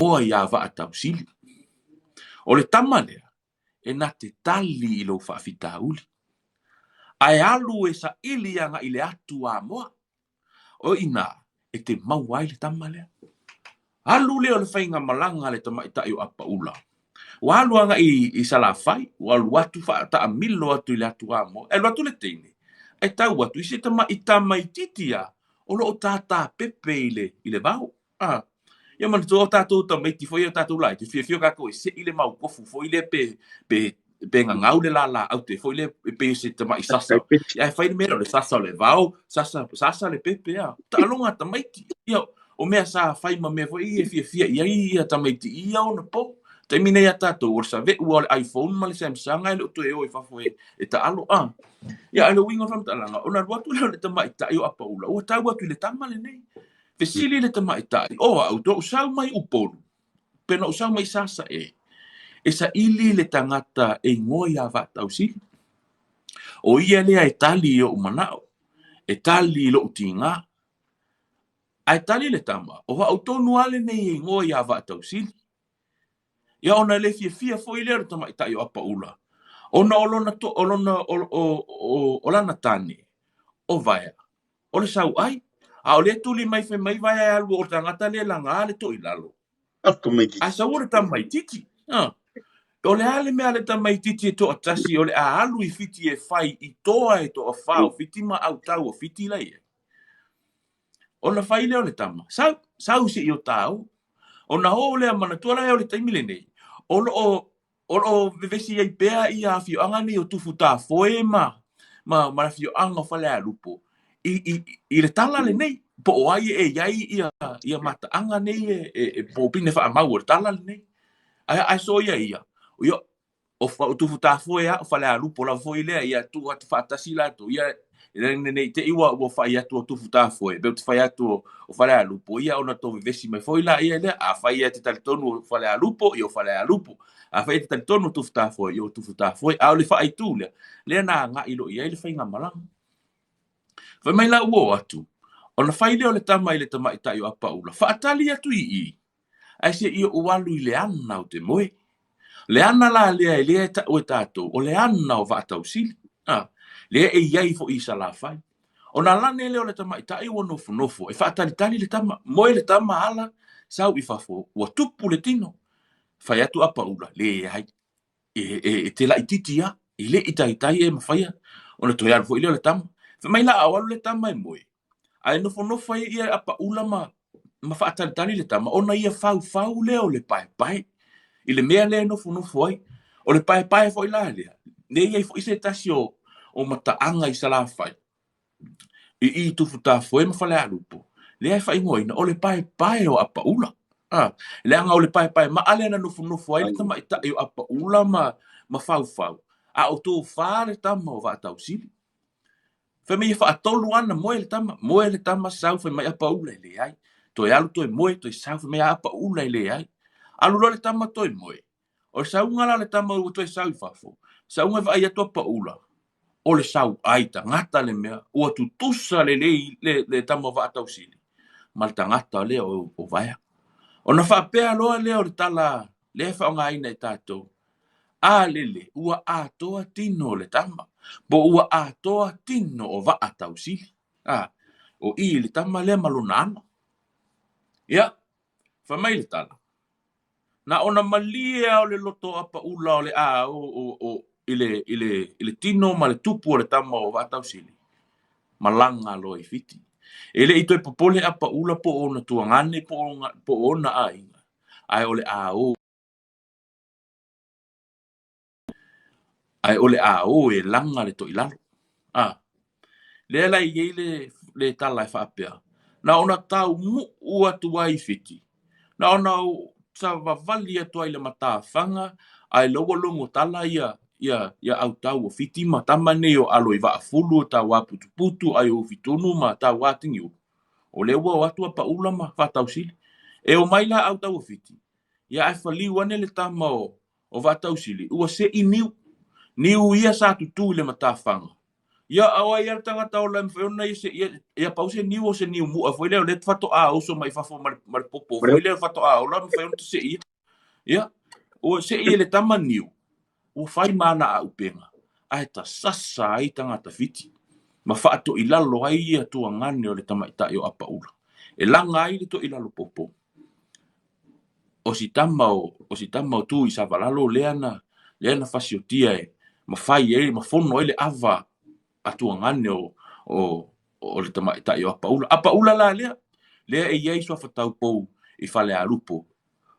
moa ia vaatausili. O le tama lea, e na te tali I lo faafitauli. Ai alu e sa ili anga I le atu a moa. O ina, e te mau ai le tama lea. Alu leo le whainga malanga le tamaitai o Apaula. Wa alu anga I salafai, wa alu atu ta amilo atu I le atu a moa. E lo atu le teine. E tau atu, isi tamai titia, o lo o tata pepe I le vau. Ia man tō tātou tamaiti foi o tātou lai, te whiawhio kako se I le mau kofu foi le pe ngangau le la au te foi le pe se tamai sasa. Ia e whaine mera le sasa le vau, sasa le pepe a. Ta alonga tamaiti. Ia o mea sa whai ma mea foi I e ia tamaiti ia o na po. Te mine ia tātou o sa ve ua le iPhone ma le Samsung ai le o e o I fafo e ta alo a. Ia alo wingo fam talanga, o na ruatu le tamai ta I o Apaula, o tau atu le tama le nei. Fesili le tamaitai. O au to usau mai upolu. Pena usau mai sasa e. E sa ili le tangata e ngoi a vatausili. O ia lea e tali o manao. E tali lo utinga. Ai tali le tama. O au tonu ale nei e ngoi a vatausili. Ia ona le fia foi le tamaitai o Apaula. Ona olona to olona olana tani. O Vaea. O le sauai. A o le tuli mai fe mai vai alu o tangata le langa le to ilalo. A sa ora tamai titi. O le ale me ale tamai titi e to atasi o le a alu I fiti e fai I toa e to a fao fiti ma au tau o fiti lai e. O na fai le o le tama. Sau se I o tau. O na ho le a manatua lai o le taimi lenei. O lo vevesi ai pea I a fio anga ni o tufuta foe ma fio anga fale a lupo. I le tala le nei, po o ai e iai ia mata anga nei e po pine wha amau o le tala le nei. Ai so ia. O tufu ta foe a, o whale a lupo la foe lea, ia tu atu whaatasi la tu, ia nei te iwa o whai atu o tufu ta foe, beo te whai atu o whale a lupo, ia ona to vesi mai foe la, ia lea, a whai te talitonu o whale a lupo, I o whale a lupo, a whai te talitonu o tufu ta foe, I o tufu ta foe, a o le whai tu lea na nga ilo ia, le whai nga malang. Fa mai la uo atu. Ona whai leo le tama I le tamaitai o Apaula. Whaatali atu I. Ai se I o walu I le ana o te moe. Le ana la lea lea ta o tātou. O le ana o vatau sili. Lea e iai fo I salafai. Ona lane leo le tamaitai o nofo. E whaatali le tama. Moe le tama ala. Sau I fafo. Ua tupu le tino. Whai atu Apaula. Le hai. E te la I titia. I le I taitai e mawhaia. Ona toi alu fo I leo le tama. Mai la awalu le tama moe. Ai nofo ia Apaula ma whaatalitali le tama. Ona ia fau leo le pai. I le mea lea nofo ai. O le pai fo I la lea. Ne ia fo ise tasi o mataanga I salafai. I tufu ta foe ma whale alupo. Lea whai ngoina o le pai o Apaula. Lea nga o le pai ma ale na nofo ai le tama itai o Apaula ma fau. A o tō whare tama o vatau sili. Fe me fa tolu ana moe le tama sau fe mai Apaula le ai to alu to moe to sau fe mai Apaula le ai alu lo le tama to moe o sau ngala le tama o to sau fafo sau nga vai to Apaula o le sau ai ta ngata le mea o tu tusa le tama va tau sili mal ta ngata le o Vaea ona fa pe lo le o tala le fa nga ina tato a lele ua atoa tino le tama bo ua atoa tino o vaa tausili o I le tama le malunana ia fa mai le tala na ona malia o le loto Apaula o le o ile tino ma le tupu o le tama o vaa tausili malanga lo I fiti ele I toi popole Apaula po ona tuangane po ona ai o le ai ole e langa le to ilalo. Le la I le tala e whaapea. Na ona tau mu atu ai fiti. Na ona sa vavali atu ai le matawhanga, ai logo longo tala ia au tau o fiti ma tamane o alo I vaafulu o tau putu ai o fitunu ma tau atingi o. O le ua o atu Apaula ma whatau sili. E o maila au tau o fiti. Ia ai whaliu ane le tama o vatau sili. Ua se I niu ia sa tutu le matawhanga. ia awa ia tangata o lam feona ia pause niu o se niu mu foi le fato a o so mai fafo mal popo foi le fato a o lam feona se ia o se ia le tama niu o fai mana a upenga ai ta sasa ai tangata fiti ma faato ilalo ai ia tua ngane o le tama ita yo Apaula e langa ai le to ilalo popo o si tama o tu i savalalo leana fasiotia e ma fai e ma fono ele ava atua ngane o le tama ita yo Apaula la lea e iai sua taupou i fale a lupo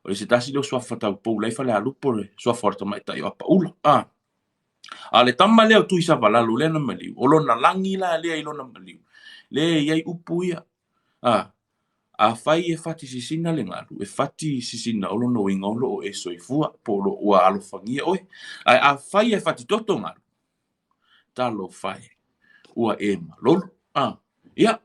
o le se tasi lo sua taupou lai fale a lupo le sua tama ita yo Apaula a le tama lea tu i savalalo leana maliu o lona langi la lea i lona maliu le iai upu ia a fai e fati sisina le ngalu e fati sisina o lona winga o e soifua po lo ua alofangia oe a fai e fati toto ngalu Talofa ua e malolo ia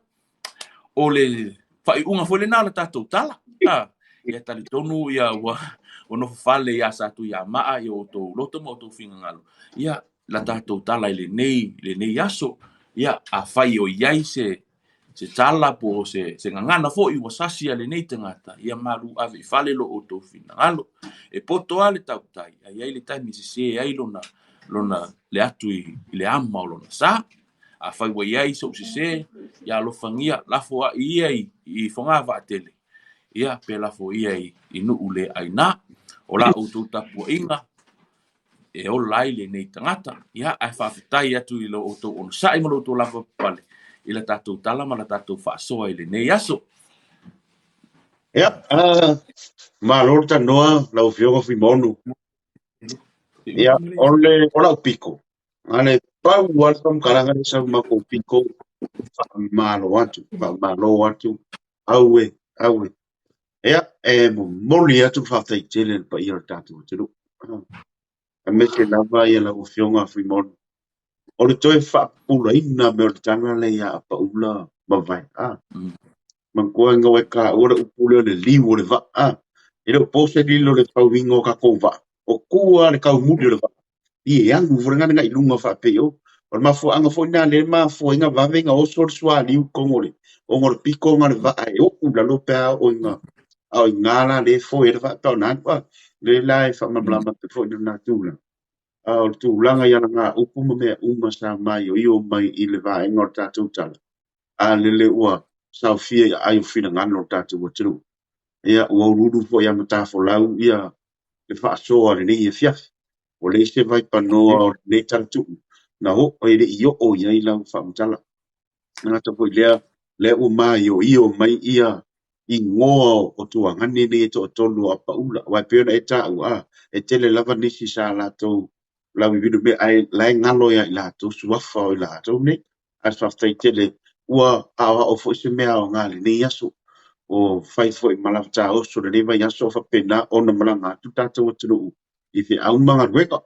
o le fai unga foi le nā le tātou tala ia talitonu ia ua no fale ia sa tu ia maa ia o tō loto mo tō finga ngalo ia la tātou tala i lenei aso ia a fai o iai se tala po se ngangana fo i wasasi a lenei tangata ia malu ave i fale lo o tō finga ngalo e poto ale tautai ai le taimi se ai lona le atu i le ama o lona sa a fai wa iai so se ia lo fangia lafo a ia i fonga va tele ia pe lafo ia i nu ule aina o la o tu tapu inga e o lai le nei tangata ia ai fa fitai atu i lo o to on sai mo lo to lafo pale i la tatu tala ma la tatu faasoa i le nei aso ia Malo ta noa la ufioga fi monu ia ole ola piko ale pau walcom karanga sa mako piko malo atu awe ia moli atu faftai tele pa ia tatu tulu a mese lava ia la ufioga fi monu o le toe faapulaina me o le tanga le ia Apaula ma Vaea Mangkua nga wai ka ora upule o le liu o le vaa e le pose lilo le tauinga o ka kou vaa o kua le kau muli o le vaa i e angu furanga nga ilunga wha peo o le mafu anga fo ina le mafu inga vavenga o sor swa liu kongore o ngore piko nga le vaa e oku la lopea o inga au ingala le fo e le vaa tau nantua le lai wha mablama te fo ina na tūla o le tūlanga iana ngā upu ma mea uma sa mai o io mai i le vaa inga o tātou tala a le ua sau fia ai o fina ngano tātou o tiru ia ua ururu fo ia matafo lau ia le faasoa le nei e fiafi o le se vai panoa o le tātou na ho o le io o ia i lau whaamutala nga tapo i lea o mai o io mai ia i ngoa o tua ngani nei e to tolu Apaula wai peona e tāu e tele lava nisi sa lātou lau i vidu me ai lai ngalo ia i lātou suafa o i lātou nei as whaftai tele ua awa o fo se mea o ngale nei aso o fai foi malafta o so le vai aso fa pena ona malanga tu tātou o tunu i te au manga rueka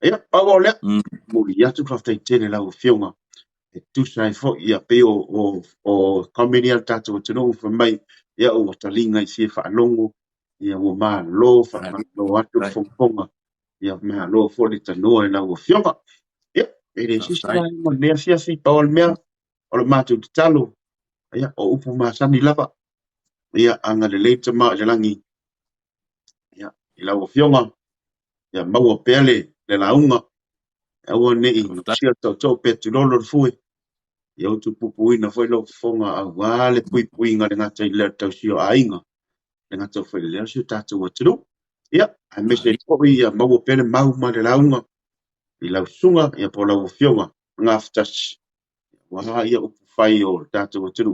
ia pawa le muri atu whaftai tele lau fionga e tu sai fo ia pe o kameni al tātou o tunu fa mai ia o watalinga i fie whaalongo ia o Malo whaamalo atu fonga ia Malo fo le tanoa e lau fionga ia e le sisi lai mo nea fiafi pawa mea o le mātou te talo ia o upu masani lava ia anga le leita ma le langi ia i lau fionga ia maua pele le launga aua nei no sia tau petu lolo le fue ia o tu pupuina foi lo fonga a wale pui nga le ngata i le tau sio ainga le ngata foi le sio tatu o tulu ia a mese foi ia maua pele mau ma le launga i lau sunga ia po lau fionga nga aftas wa ia upu fai o tatu o tulu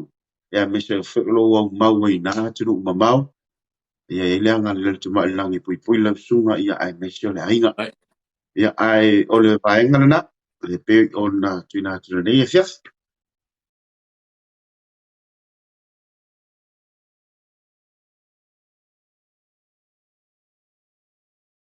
ia mese foi lo au mau i na tulu mamau ia ele anga le tuma langi pui lau sunga ia ai mese le ainga ia ai o le vaenga na le pe ona tuina nei fias